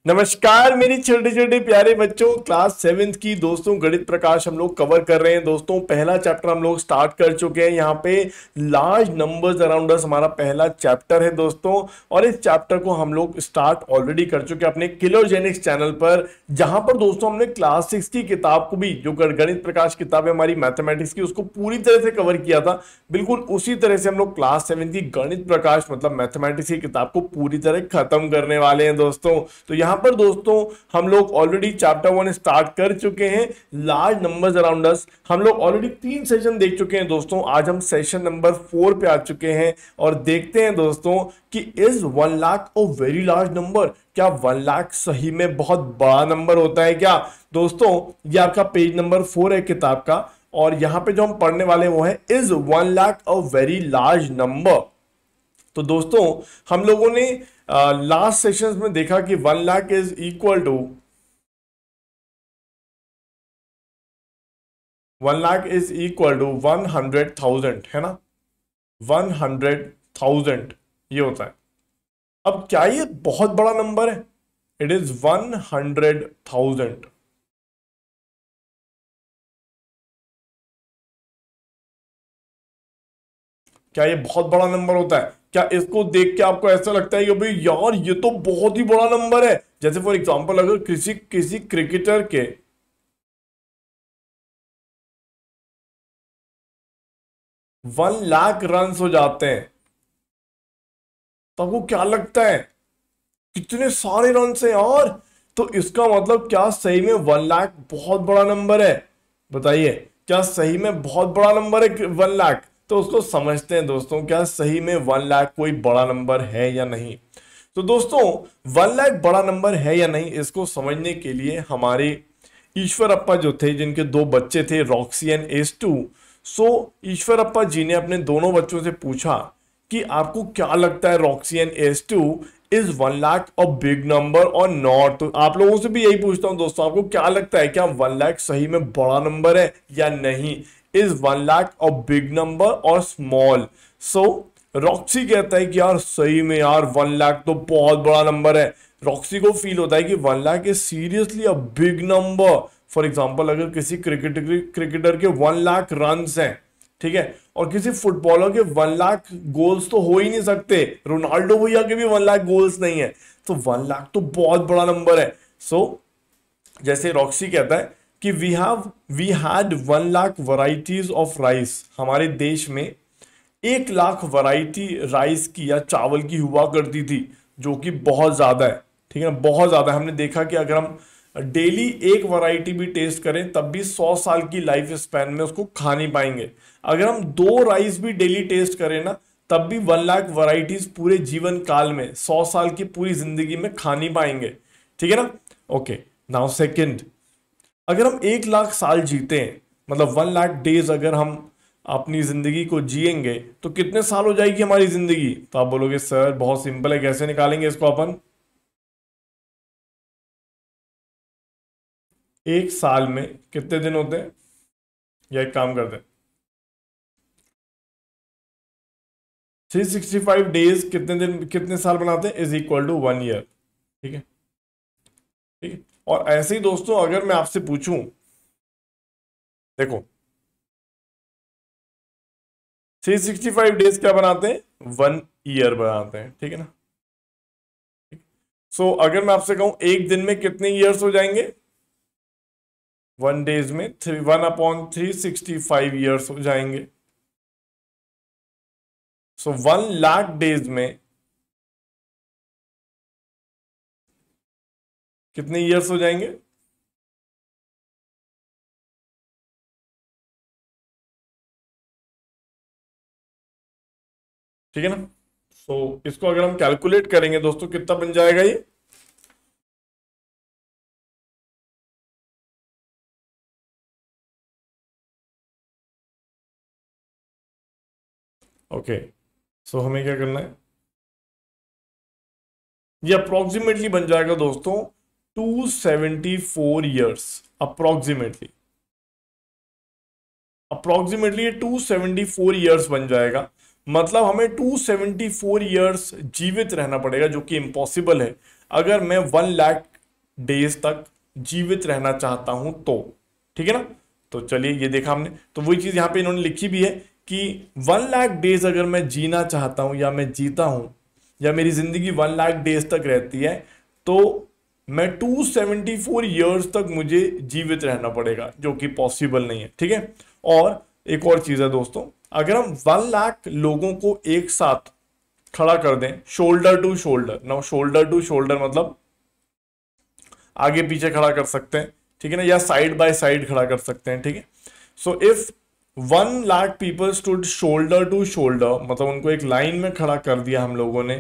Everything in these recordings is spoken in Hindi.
नमस्कार मेरी छोटे छोटे प्यारे बच्चों, क्लास 7th की दोस्तों गणित प्रकाश हम लोग कवर कर रहे हैं। दोस्तों पहला चैप्टर हम लोग स्टार्ट कर चुके हैं। यहाँ पे लार्ज नंबर्स अराउंड अस हमारा पहला चैप्टर है दोस्तों, और इस चैप्टर को हम लोग स्टार्ट ऑलरेडी कर चुके हैं अपने किलोजेनिक्स चैनल पर, जहां पर दोस्तों हमने क्लास 6 की किताब को भी, जो गणित प्रकाश किताब है हमारी मैथमेटिक्स की, उसको पूरी तरह से कवर किया था। बिल्कुल उसी तरह से हम लोग क्लास 7 की गणित प्रकाश मतलब मैथमेटिक्स की किताब को पूरी तरह खत्म करने वाले हैं दोस्तों। तो यहाँ पर दोस्तों हम लोग ऑलरेडी चैप्टर 1 स्टार्ट कर चुके हैं, लार्ज नंबर्स अराउंड अस। हम लोग ऑलरेडी 3 सेशन देख चुके हैं दोस्तों। आज हम सेशन नंबर 4 पे आ चुके हैं और देखते हैं दोस्तों कि is 1 lakh a very large number. क्या 1 लाख सही में बहुत बड़ा नंबर होता है क्या? दोस्तों ये आपका पेज नंबर 4 है किताब का, और यहां पे जो हम पढ़ने वाले हैं वो है is 1 lakh a very large number. तो दोस्तों हम लोगों ने लास्ट सेशंस में देखा कि 1 लाख इज इक्वल टू 100,000, है ना? 100,000 ये होता है। अब क्या ये बहुत बड़ा नंबर है? It is 100,000। क्या ये बहुत बड़ा नंबर होता है? क्या इसको देख के आपको ऐसा लगता है कि भाई यार ये तो बहुत ही बड़ा नंबर है? जैसे फॉर एग्जांपल अगर किसी क्रिकेटर के 1 लाख रन हो जाते हैं तो आपको क्या लगता है कितने सारे रन हैं यार? तो इसका मतलब क्या सही में 1 लाख बहुत बड़ा नंबर है? बताइए, क्या सही में बहुत बड़ा नंबर है 1 लाख? तो उसको समझते हैं दोस्तों, क्या सही में 1 लाख कोई बड़ा नंबर है या नहीं। तो दोस्तों 1 लाख बड़ा नंबर है या नहीं, इसको समझने के लिए हमारे ईश्वरप्पा जो थे, जिनके 2 बच्चे थे, रॉक्सी एंड एस2। सो ईश्वरप्पा जी ने अपने दोनों बच्चों से पूछा कि आपको क्या लगता है Roxy and S2 is 1 lakh a big number और नॉट? तो आप लोगों से भी यही पूछता हूं दोस्तों, आपको क्या लगता है क्या 1 लाख सही में बड़ा नंबर है या नहीं? Is 1 lakh a big number और स्मॉल? सो रॉक्सी कहता है कि यार सही में यार 1 लाख तो बहुत बड़ा नंबर है। रॉक्सी को फील होता है कि 1 lakh is seriously a big number. For example अगर किसी क्रिकेटर के 1 लाख रन हैं, ठीक है, और किसी फुटबॉलर के 1 लाख गोल्स तो हो ही नहीं सकते, रोनाल्डो भैया के भी 1 लाख गोल्स नहीं है, तो 1 लाख तो बहुत बड़ा नंबर है। सो जैसे रॉक्सी कहता है कि we had 1 lakh varieties of rice. हमारे देश में 1 लाख वैरायटी राइस की या चावल की हुआ करती थी, जो कि बहुत ज्यादा है, ठीक है ना, बहुत ज्यादा। हमने देखा कि अगर हम डेली एक वैरायटी भी टेस्ट करें तब भी 100 साल की लाइफ स्पैन में उसको खा नहीं पाएंगे। अगर हम 2 राइस भी डेली टेस्ट करें ना, तब भी 1 लाख वैरायटीज पूरे जीवन काल में 100 साल की पूरी जिंदगी में खा नहीं पाएंगे, ठीक है ना? ओके, नाउ सेकंड, अगर हम 1 लाख साल जीते हैं, मतलब 1 लाख डेज अगर हम अपनी जिंदगी को जिएंगे, तो कितने साल हो जाएगी हमारी जिंदगी? तो आप बोलोगे सर बहुत सिंपल है, कैसे निकालेंगे इसको अपन? 1 साल में कितने दिन होते हैं? या एक काम करते हैं, 365 डेज कितने दिन कितने साल बनाते हैं इज इक्वल टू 1 ईयर, ठीक है? ठीक है। और ऐसे ही दोस्तों अगर मैं आपसे पूछूं, देखो 365 डेज क्या बनाते हैं? 1 ईयर बनाते हैं, ठीक है ना? सो अगर मैं आपसे कहूं एक दिन में कितने ईयर्स हो जाएंगे? 1 डेज में 1/365 ईयर्स हो जाएंगे। सो 1 लाख डेज में कितने ईयर्स हो जाएंगे? ठीक है ना? सो इसको अगर हम कैलकुलेट करेंगे दोस्तों, कितना बन जाएगा ये? ओके, सो हमें क्या करना है, ये अप्रोक्सीमेटली बन जाएगा दोस्तों 274 ईयर्स। अप्रोक्सीमेटली ये 274 ईयर्स बन जाएगा। मतलब हमें 274 ईयर्स जीवित रहना पड़ेगा, जो कि इम्पॉसिबल है। अगर मैं 1 लाख डेज तक जीवित रहना चाहता हूं तो, ठीक है ना। तो चलिए ये देखा हमने, तो वही चीज यहां पे इन्होंने लिखी भी है कि 1 लाख डेज अगर मैं जीना चाहता हूं या मैं जीता हूं या मेरी जिंदगी 1 लाख डेज तक रहती है तो मैं 274 ईयर्स तक मुझे जीवित रहना पड़ेगा, जो कि पॉसिबल नहीं है, ठीक है। और एक और चीज है दोस्तों, अगर हम 1 लाख लोगों को एक साथ खड़ा कर दें shoulder to shoulder, now shoulder to shoulder मतलब आगे पीछे खड़ा कर सकते हैं, ठीक है ना, या साइड बाय साइड खड़ा कर सकते हैं, ठीक है। So if 1 lakh people stood shoulder to shoulder, मतलब उनको एक लाइन में खड़ा कर दिया हम लोगों ने,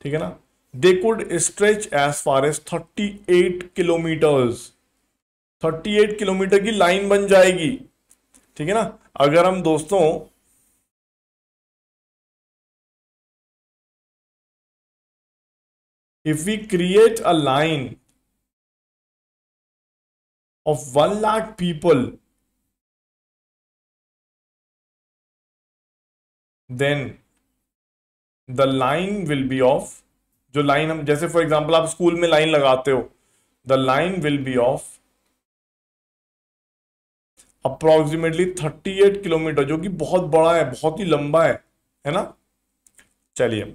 ठीक है ना, they could stretch as far as 38 kilometres, 38 kilometre की लाइन बन जाएगी, ठीक है ना। अगर हम दोस्तों if we create a line of 1 lakh people, then the line will be of, जो लाइन हम जैसे फॉर एग्जांपल आप स्कूल में लाइन लगाते हो, the line will be of approximately 38 kilometre, जो कि बहुत बड़ा है, बहुत ही लंबा है ना। चलिए,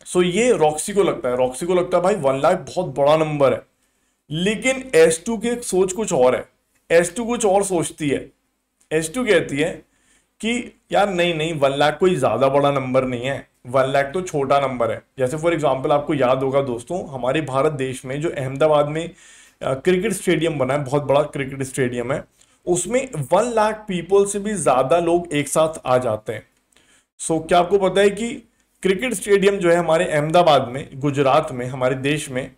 सो ये रॉक्सी को लगता है, रॉक्सी को लगता है भाई 1 लाख बहुत बड़ा नंबर है, लेकिन S2 की सोच कुछ और है, S2 कुछ और सोचती है। S2 कहती है कि यार नहीं नहीं 1 लाख कोई ज्यादा बड़ा नंबर नहीं है, 1 लाख तो छोटा नंबर है। जैसे फॉर एग्जांपल आपको याद होगा दोस्तों, हमारे भारत देश में जो अहमदाबाद में क्रिकेट स्टेडियम बना है, बहुत बड़ा क्रिकेट स्टेडियम है, उसमें 1 लाख पीपल से भी ज्यादा लोग एक साथ आ जाते हैं। सो क्या आपको पता है कि क्रिकेट स्टेडियम जो है हमारे अहमदाबाद में, गुजरात में, हमारे देश में,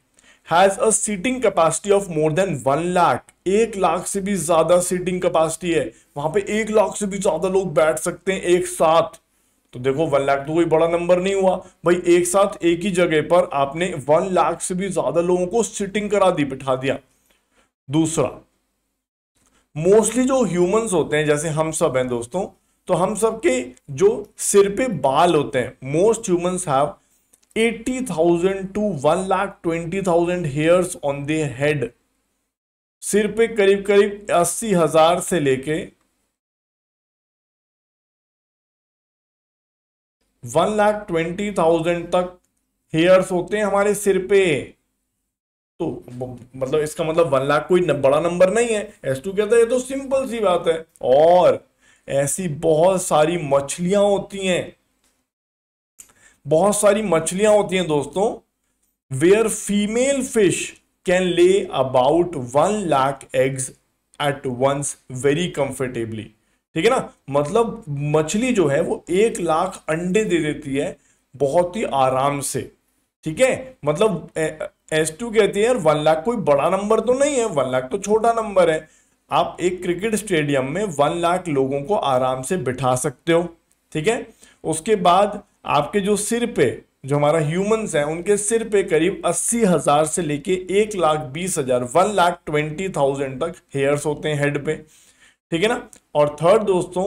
has a seating capacity of more than 1 lakh, 1 lakh से भी ज्यादा सीटिंग कैपेसिटी है, वहां पे 1 लाख से भी ज्यादा लोग बैठ सकते हैं एक साथ। तो देखो 1 लाख तो कोई बड़ा नंबर नहीं हुआ भाई, एक साथ एक ही जगह पर आपने 1 लाख से भी ज्यादा लोगों को सिटिंग करा दी, बिठा दिया। दूसरा, मोस्टली जो ह्यूमंस होते हैं, जैसे हम सब हैं दोस्तों, तो हम सब के जो सिर पे बाल होते हैं, most humans have 80,000 to 1,20,000 hairs on their head. सिर पे करीब करीब 80,000 से लेके 1,20,000 तक हेयर्स होते हैं हमारे सिर पे। तो मतलब इसका मतलब 1 लाख कोई बड़ा नंबर नहीं है। S2 कहता है ये तो सिंपल सी बात है। और ऐसी बहुत सारी मछलियां होती हैं, बहुत सारी मछलियां होती हैं दोस्तों, where female fish can lay about 1 lakh eggs at once very comfortably, ठीक है ना। मतलब मछली जो है वो 1 लाख अंडे दे देती है बहुत ही आराम से, ठीक है। मतलब S2 कहती है यार 1 लाख कोई बड़ा नंबर तो नहीं है, 1 लाख तो छोटा नंबर है। आप एक क्रिकेट स्टेडियम में 1 लाख लोगों को आराम से बिठा सकते हो, ठीक है। उसके बाद आपके जो सिर पे, जो हमारा ह्यूमंस है, उनके सिर पे करीब 80,000 से लेके 1,20,000 1,20,000 तक हेयर्स होते हैं हेड पे, ठीक है ना। और थर्ड दोस्तों,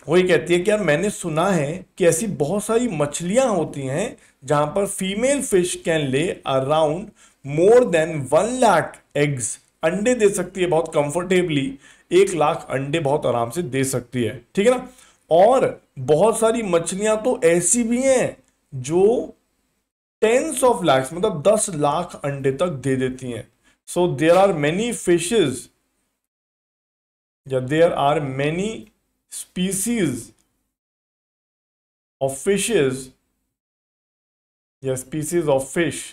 वही कहती है कि यार मैंने सुना है कि ऐसी बहुत सारी मछलियां होती हैं जहां पर फीमेल फिश कैन ले around more than 1 lakh eggs, अंडे दे सकती है बहुत कंफर्टेबली, 1 लाख अंडे बहुत आराम से दे सकती है, ठीक है ना। और बहुत सारी मछलियां तो ऐसी भी हैं जो टेंस ऑफ लैक्स मतलब 10 लाख अंडे तक दे देती हैं। So there are many fishes, या there are many species of fishes, या स्पीसीज ऑफ फिश,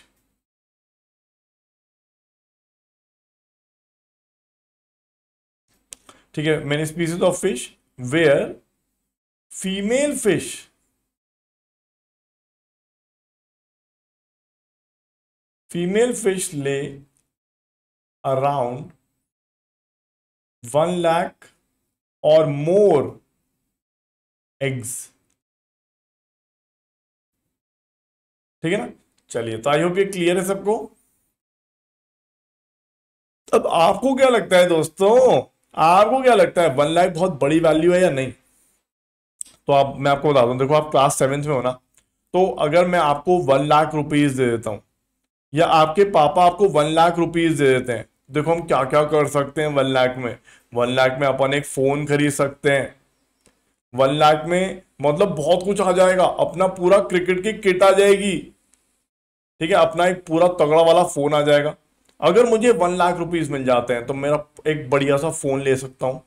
ठीक है, many species of fish where female fish lay around 1 lakh और मोर एग्स, ठीक है ना। चलिए, तो आई होप ये क्लियर है सबको। अब आपको क्या लगता है दोस्तों, आपको क्या लगता है 1 लाख बहुत बड़ी वैल्यू है या नहीं? तो आप, मैं आपको बता दूं, देखो आप क्लास 7th में हो ना, तो अगर मैं आपको 1 लाख रुपीज दे देता हूं, या आपके पापा आपको 1 लाख रुपीज दे देते हैं, देखो हम क्या क्या कर सकते हैं 1 लाख में। 1 लाख में अपन एक फोन खरीद सकते हैं। 1 लाख में मतलब बहुत कुछ आ जाएगा, अपना पूरा क्रिकेट की किट आ जाएगी। ठीक है, अपना एक पूरा तगड़ा वाला फोन आ जाएगा। अगर मुझे 1 लाख रुपीज मिल जाते हैं तो मेरा एक बढ़िया सा फोन ले सकता हूं।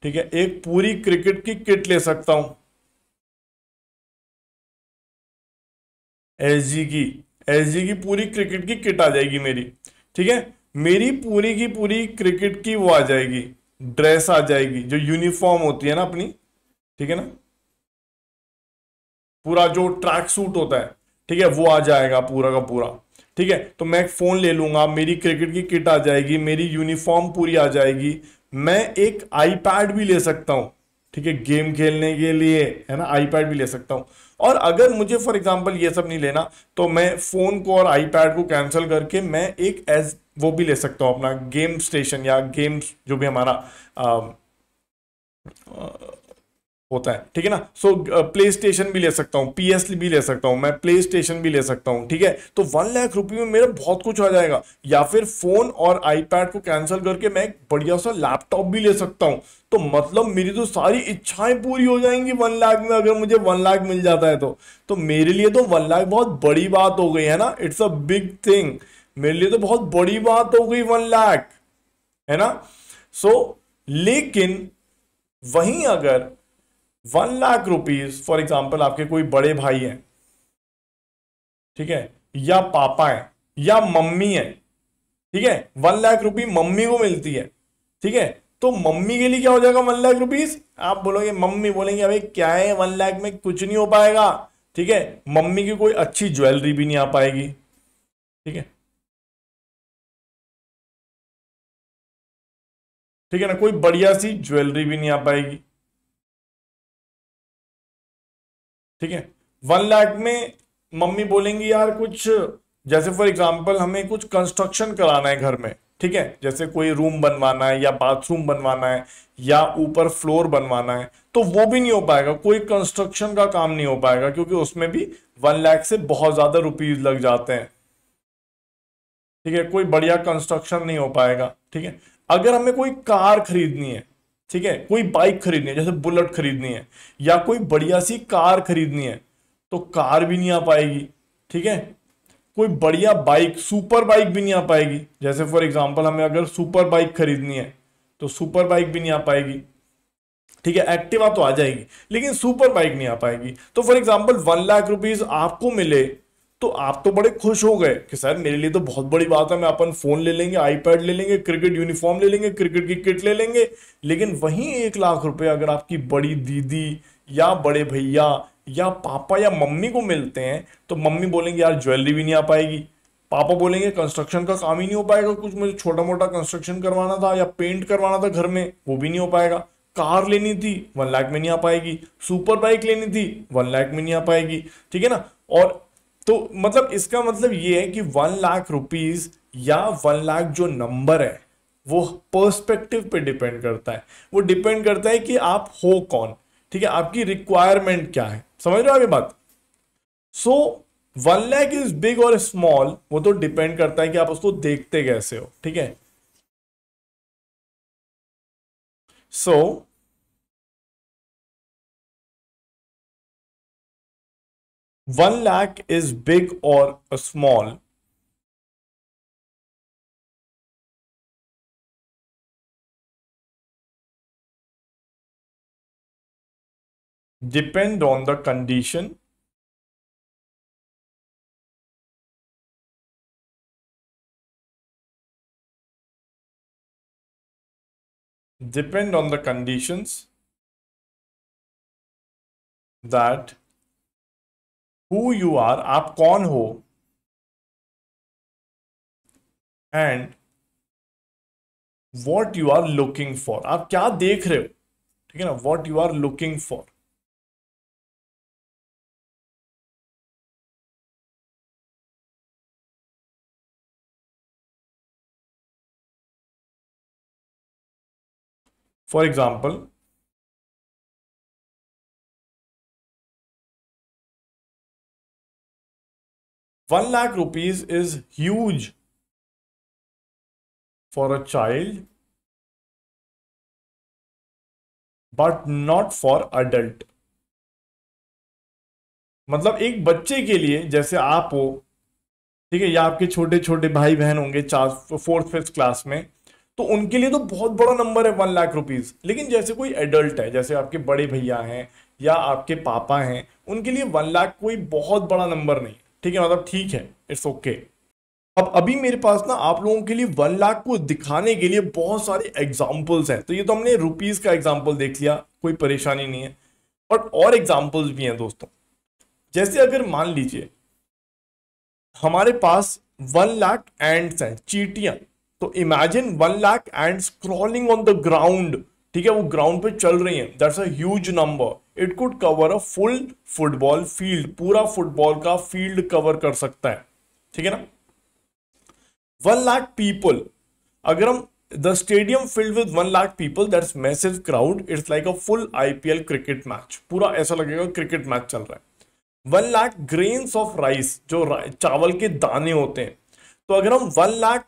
ठीक है, एक पूरी क्रिकेट की किट ले सकता हूं। एसजी की एसजी की पूरी क्रिकेट की किट आ जाएगी मेरी। ठीक है, मेरी पूरी की पूरी क्रिकेट की वो आ जाएगी, ड्रेस आ जाएगी जो यूनिफॉर्म होती है ना अपनी। ठीक है ना, पूरा जो ट्रैक सूट होता है, ठीक है, वो आ जाएगा पूरा का पूरा। ठीक है, तो मैं एक फोन ले लूंगा, मेरी क्रिकेट की किट आ जाएगी, मेरी यूनिफॉर्म पूरी आ जाएगी। मैं एक आईपैड भी ले सकता हूँ। ठीक है, गेम खेलने के लिए, है ना, आईपैड भी ले सकता हूँ। और अगर मुझे फॉर एग्जांपल ये सब नहीं लेना, तो मैं फोन को और आईपैड को कैंसिल करके मैं एक एज वो भी ले सकता हूँ, अपना गेम स्टेशन या गेम्स जो भी हमारा होता है। ठीक है ना, सो प्ले स्टेशन भी ले सकता हूँ, पीएस भी ले सकता हूँ, मैं प्ले स्टेशन भी ले सकता हूँ। ठीक है, तो 1 लाख रुपए में मेरा बहुत कुछ आ जाएगा। या फिर फोन और आईपैड को कैंसिल करके मैं एक बढ़िया सा लैपटॉप भी ले सकता हूँ। तो मतलब मेरी तो सारी इच्छाएं पूरी हो जाएंगी 1 लाख में, अगर मुझे 1 लाख मिल जाता है तो मेरे लिए तो 1 लाख बहुत बड़ी बात हो गई है ना, इट्स अ बिग थिंग। मेरे लिए तो बहुत बड़ी बात हो गई 1 लाख, है ना। सो लेकिन वहीं अगर 1 लाख रुपीज फॉर एग्जाम्पल आपके कोई बड़े भाई हैं, ठीक है, या पापा हैं, या मम्मी है, ठीक है, 1 लाख रुपए मम्मी को मिलती है। ठीक है, तो मम्मी के लिए क्या हो जाएगा 1 लाख रुपीज। आप बोलोगे, मम्मी बोलेंगे अभी क्या है 1 लाख में कुछ नहीं हो पाएगा। ठीक है, मम्मी की कोई अच्छी ज्वेलरी भी नहीं आ पाएगी। ठीक है, ठीक है ना, कोई बढ़िया सी ज्वेलरी भी नहीं आ पाएगी। ठीक है, 1 लाख में मम्मी बोलेंगी यार कुछ, जैसे फॉर एग्जांपल हमें कुछ कंस्ट्रक्शन कराना है घर में। ठीक है, जैसे कोई रूम बनवाना है या बाथरूम बनवाना है या ऊपर फ्लोर बनवाना है, तो वो भी नहीं हो पाएगा, कोई कंस्ट्रक्शन का काम नहीं हो पाएगा, क्योंकि उसमें भी 1 लाख से बहुत ज्यादा रुपीज लग जाते हैं। ठीक है, कोई बढ़िया कंस्ट्रक्शन नहीं हो पाएगा। ठीक है, अगर हमें कोई कार खरीदनी है, ठीक है, कोई बाइक खरीदनी है, जैसे बुलेट खरीदनी है या कोई बढ़िया सी कार खरीदनी है, तो कार भी नहीं आ पाएगी। ठीक है, कोई बढ़िया बाइक, सुपर बाइक भी नहीं आ पाएगी, जैसे फॉर एग्जांपल हमें अगर सुपर बाइक खरीदनी है तो सुपर बाइक भी नहीं आ पाएगी। ठीक है, एक्टिवा तो आ जाएगी लेकिन सुपर बाइक नहीं आ पाएगी। तो फॉर एग्जांपल 1 लाख रुपीज आपको मिले तो आप तो बड़े खुश हो गए कि सर मेरे लिए तो बहुत बड़ी बात है, मैं अपन फोन ले लेंगे, आईपैड ले लेंगे, क्रिकेट यूनिफॉर्म ले लेंगे, क्रिकेट की किट ले लेंगे। लेकिन वहीं 1 लाख रुपए अगर आपकी बड़ी दीदी या बड़े भैया या पापा या मम्मी को मिलते हैं, तो मम्मी बोलेंगे यार ज्वेलरी भी नहीं आ पाएगी, पापा बोलेंगे कंस्ट्रक्शन का काम ही नहीं हो पाएगा, कुछ मुझे छोटा मोटा कंस्ट्रक्शन करवाना था या पेंट करवाना था घर में, वो भी नहीं हो पाएगा। कार लेनी थी 1 लाख में नहीं आ पाएगी, सुपर बाइक लेनी थी 1 लाख में नहीं आ पाएगी। ठीक है ना, और तो मतलब इसका मतलब ये है कि 1 लाख रुपीज या 1 लाख जो नंबर है वो पर्सपेक्टिव पे डिपेंड करता है। वो डिपेंड करता है कि आप हो कौन। ठीक है, आपकी रिक्वायरमेंट क्या है, समझ रहे हो आगे बात। सो 1 लाख इज बिग और स्मॉल, वो तो डिपेंड करता है कि आप उसको देखते कैसे हो। ठीक है, सो 1 लाख इज बिग और small depend on the condition, depend on the conditions that who you are, आप कौन हो, and what you are looking for, आप क्या देख रहे हो। ठीक है ना, what you are looking for example, 1 lakh rupees is huge for a child but not for adult. मतलब एक बच्चे के लिए, जैसे आप हो, ठीक है, या आपके छोटे छोटे भाई बहन होंगे चार फोर्थ फिफ्थ क्लास में, तो उनके लिए तो बहुत बड़ा नंबर है 1 लाख रुपीज। लेकिन जैसे कोई एडल्ट है, जैसे आपके बड़े भैया हैं या आपके पापा हैं, उनके लिए 1 लाख कोई बहुत बड़ा नंबर नहीं। ठीक है, मतलब ठीक है, इट्स ओके। अब अभी मेरे पास ना आप लोगों के लिए 1 लाख को दिखाने के लिए बहुत सारे एग्जाम्पल्स हैं। तो ये तो हमने रुपीज का एग्जाम्पल देख लिया, कोई परेशानी नहीं है, बट और एग्जाम्पल्स भी हैं दोस्तों। जैसे अगर मान लीजिए हमारे पास 1 लाख एंड्स हैं, चींटियां। तो imagine 1 lakh ends crawling on the ground. ठीक है, वो ग्राउंड पे चल रही हैं। That's a huge number. It could cover a full football field. पूरा फुटबॉल का फील्ड कवर कर सकता है। ठीक है ना। 1 लाख पीपल, अगर हम the stadium filled with 1 lakh people, that's massive crowd. It's like a full IPL cricket match. पूरा ऐसा लगेगा क्रिकेट मैच चल रहा है। 1 लाख ग्रेन्स ऑफ राइस, जो चावल के दाने होते हैं। तो अगर हम 1 लाख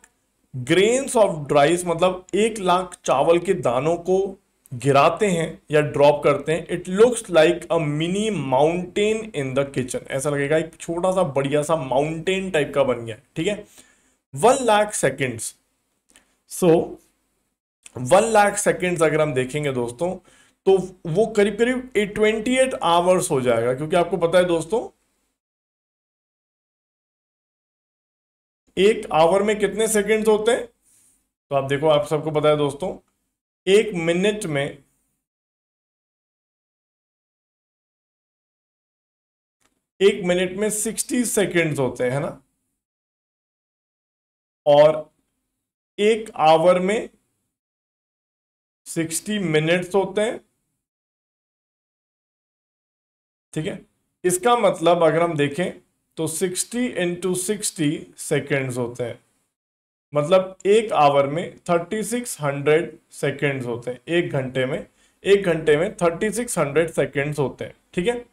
ग्रेन्स ऑफ राइस, मतलब 1 लाख चावल के दानों को गिराते हैं या ड्रॉप करते हैं, it looks like a mini mountain in the kitchen. ऐसा लगेगा एक छोटा सा बढ़िया सा माउंटेन टाइप का बन गया। ठीक है, 1 लाख सेकेंड्स। सो 1 लाख सेकेंड्स अगर हम देखेंगे दोस्तों, तो वो करीब करीब 28 आवर्स हो जाएगा। क्योंकि आपको पता है दोस्तों, 1 आवर में कितने सेकंड्स होते हैं। तो आप देखो, आप सबको पता है दोस्तों, 1 मिनट में 60 सेकंड्स होते हैं, है ना। और 1 आवर में 60 मिनट्स होते हैं। ठीक है, इसका मतलब अगर हम देखें तो 60 इंटू 60 सेकेंड्स होते हैं। मतलब 1 आवर में 3600 सेकेंड्स होते हैं। 1 घंटे में 3600 सेकेंड्स होते हैं। ठीक है,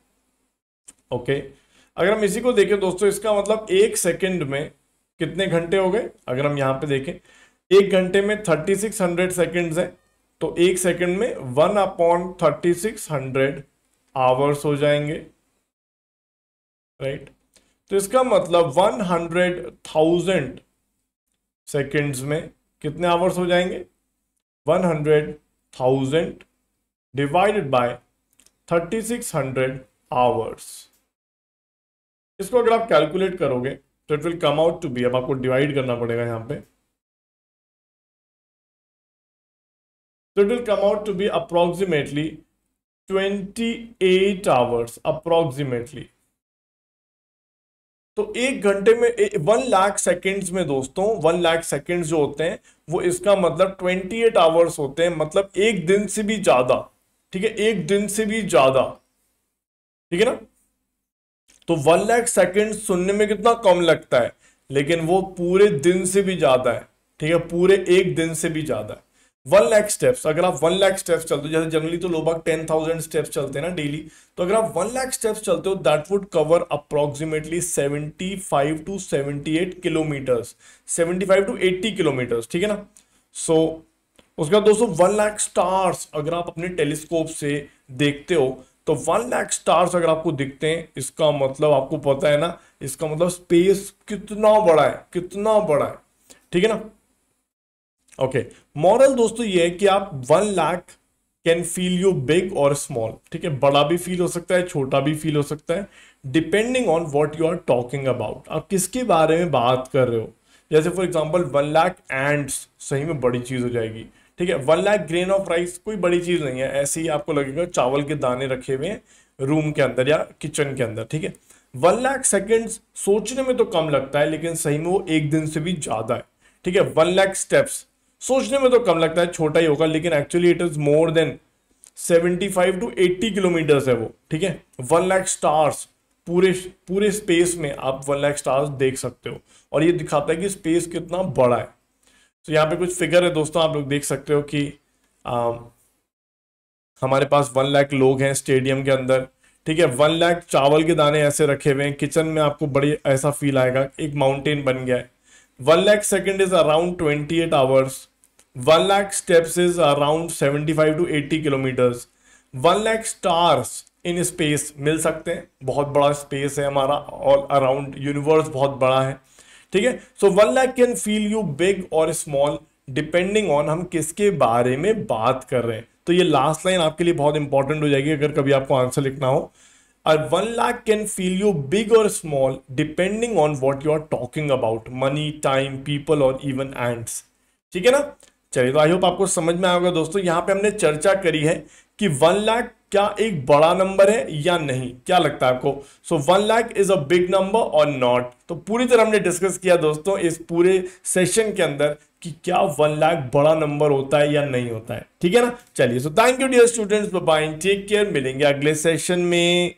ओके। अगर हम इसी को देखें दोस्तों, इसका मतलब 1 सेकेंड में कितने घंटे हो गए। अगर हम यहां पे देखें, 1 घंटे में 3600 सेकेंड्स है, तो 1 सेकेंड में 1/3600 आवर्स हो जाएंगे, राइट। तो इसका मतलब 100,000 सेकेंड्स में कितने आवर्स हो जाएंगे। 100,000 डिवाइडेड बाय 3600 आवर्स। इसको अगर आप कैलकुलेट करोगे तो it will come out to be, अब आपको डिवाइड करना पड़ेगा यहां पे, तो it will come out to be approximately 28 hours approximately. तो 1 घंटे में 1 लाख सेकेंड्स में दोस्तों, 1 लाख सेकेंड्स जो होते हैं वो इसका मतलब 28 आवर्स होते हैं। मतलब एक दिन से भी ज्यादा। ठीक है, एक दिन से भी ज्यादा। ठीक है ना। तो 1 लाख सेकेंड सुनने में कितना कम लगता है, लेकिन वो पूरे दिन से भी ज्यादा है। ठीक है, पूरे एक दिन से भी ज्यादा है। 1 लाख स्टेप्स, अगर आप 1 लाख स्टेप्स चलते हो, जैसे जनरली तो लोग 10,000 स्टेप्स चलते हैं ना डेली, तो अगर आप 1 लाख स्टेप्स चलते हो, that would cover approximately 75 to 78 kilometres, 75 to 80 kilometres. ठीक है ना। सो उसका दोस्तों 1 लाख स्टार्स अगर आप अपने टेलीस्कोप से देखते हो, तो 1 लाख स्टार्स अगर आपको दिखते हैं, इसका मतलब आपको पता है ना, इसका मतलब स्पेस कितना बड़ा है, कितना बड़ा है। ठीक है ना। ओके, मॉरल दोस्तों ये है कि आप 1 lakh can feel you big और स्मॉल। ठीक है, बड़ा भी फील हो सकता है, छोटा भी फील हो सकता है, depending on what you are talking about. आप किसके बारे में बात कर रहे हो। जैसे फॉर एग्जांपल 1 लाख एंड्स सही में बड़ी चीज हो जाएगी। ठीक है, 1 लाख ग्रेन ऑफ राइस कोई बड़ी चीज नहीं है, ऐसे ही आपको लगेगा चावल के दाने रखे हुए हैं रूम के अंदर या किचन के अंदर। ठीक है, 1 लाख सेकेंड्स सोचने में तो कम लगता है, लेकिन सही में वो एक दिन से भी ज्यादा है। ठीक है, 1 लाख स्टेप्स सोचने में तो कम लगता है, छोटा ही होगा, लेकिन actually it is more than 75 to 80 kilometres है वो। ठीक है, 1 लाख स्टार्स, पूरे पूरे स्पेस में आप 1 लाख स्टार्स देख सकते हो, और ये दिखाता है कि स्पेस कितना बड़ा है। तो यहाँ पे कुछ फिगर है दोस्तों, आप लोग देख सकते हो कि हमारे पास 1 लाख लोग हैं स्टेडियम के अंदर। ठीक है, 1 लाख चावल के दाने ऐसे रखे हुए हैं किचन में, आपको बड़ी ऐसा फील आएगा, एक माउंटेन बन गया है। 1 lakh second is around 28 hours. 1 lakh steps is around 75 to 80 kilometres. 1 lakh stars in space मिल सकते हैं, बहुत बड़ा स्पेस है हमारा, ऑल अराउंड यूनिवर्स बहुत बड़ा है, ठीक है। सो 1 lakh can feel you big और स्मॉल डिपेंडिंग ऑन हम किसके बारे में बात कर रहे हैं। तो ये लास्ट लाइन आपके लिए बहुत इंपॉर्टेंट हो जाएगी अगर कभी आपको आंसर लिखना हो। और 1 lakh can feel you big और small depending on what you are talking about, money, time, people और इवन एंड्स, ठीक है ना। चलिए, तो आई होप आपको समझ में आया होगा दोस्तों। यहां पे हमने चर्चा करी है कि 1 लाख क्या एक बड़ा नंबर है या नहीं, क्या लगता है आपको? सो 1 lakh is a big number और नॉट। तो पूरी तरह हमने डिस्कस किया दोस्तों इस पूरे सेशन के अंदर कि क्या 1 लाख बड़ा नंबर होता है या नहीं होता है, ठीक है ना। चलिए, so thank you dear students, bye bye, take care, मिलेंगे अगले सेशन में।